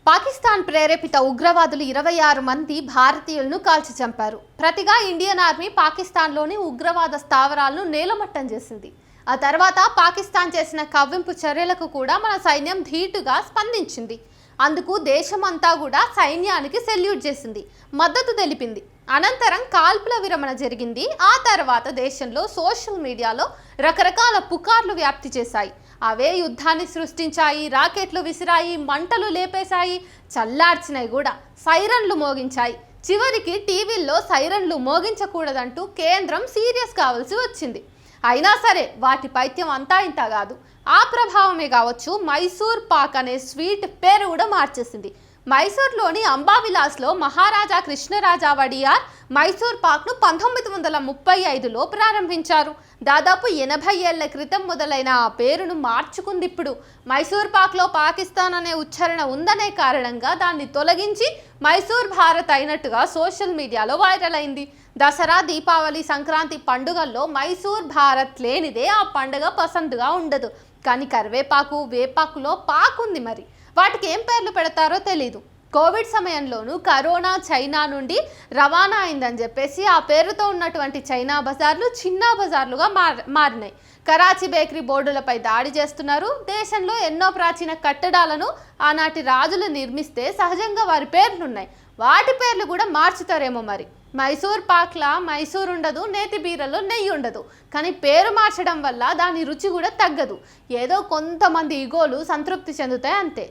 పాకిస్తాన్ ప్రేరేపిత ఉగ్రవాదులు 26 మంది భారతీయులను కాల్చి చంపారు. ప్రతిగా ఇండియన్ ఆర్మీ పాకిస్తాన్లోని ఉగ్రవాద స్థావరాలను నేలమట్టం చేసింది. ఆ తర్వాత పాకిస్తాన్ చేసిన కవ్వింపు చర్యలకు కూడా మన సైన్యం ధీటుగా స్పందించింది. అందుకు దేశమంతా కూడా సైన్యానికి సెల్యూట్ చేసింది, మద్దతు తెలిపింది. అనంతరం కాల్పుల విరమణ జరిగింది. ఆ తర్వాత దేశంలో సోషల్ మీడియాలో రకరకాల పుకార్లు వ్యాప్తి చేశాయి. అవే యుద్ధాన్ని సృష్టించాయి, రాకెట్లు విసిరాయి, మంటలు లేపేశాయి, చల్లార్చినాయి కూడా, సైరన్లు మోగించాయి. చివరికి టీవీల్లో సైరన్లు మోగించకూడదంటూ కేంద్రం సీరియస్ కావాల్సి వచ్చింది. అయినా సరే వాటి పైత్యం అంతా ఇంత కాదు. ఆ ప్రభావమే కావచ్చు, మైసూర్ పాక్ అనే స్వీట్ పేరు కూడా మార్చేసింది. మైసూర్లోని అంబావిలాస్లో మహారాజా కృష్ణరాజా వడియార్ మైసూర్ పాక్ను 1935లో ప్రారంభించారు. దాదాపు 80 ఏళ్ల క్రితం మొదలైన ఆ పేరును మార్చుకుంది. ఇప్పుడు మైసూర్ పాక్లో పాకిస్తాన్ అనే ఉచ్చారణ ఉందనే కారణంగా దాన్ని తొలగించి మైసూర్ భారత్ అయినట్టుగా సోషల్ మీడియాలో వైరల్ అయింది. దసరా, దీపావళి, సంక్రాంతి పండుగల్లో మైసూర్ భారత్ లేనిదే ఆ పండుగ పసందుగా ఉండదు. కానీ కరివేపాకు, వేపాకులో పాకు ఉంది. మరి వాటికి ఏం పేర్లు పెడతారో తెలీదు. కోవిడ్ సమయంలోనూ కరోనా చైనా నుండి రవాణా అయిందని చెప్పేసి ఆ పేరుతో ఉన్నటువంటి చైనా బజార్లు చిన్న బజార్లుగా మారినాయి. కరాచీ బేకరీ బోర్డులపై దాడి చేస్తున్నారు. దేశంలో ఎన్నో ప్రాచీన కట్టడాలను ఆనాటి రాజులు నిర్మిస్తే సహజంగా వారి పేర్లున్నాయి, వాటి పేర్లు కూడా మార్చుతారేమో. మరి మైసూర్ పాక్లా మైసూర్ ఉండదు, నేతి బీరలో నెయ్యి ఉండదు. కానీ పేరు మార్చడం వల్ల దాని రుచి కూడా తగ్గదు. ఏదో కొంతమంది ఈగోలు సంతృప్తి చెందుతాయి అంతే.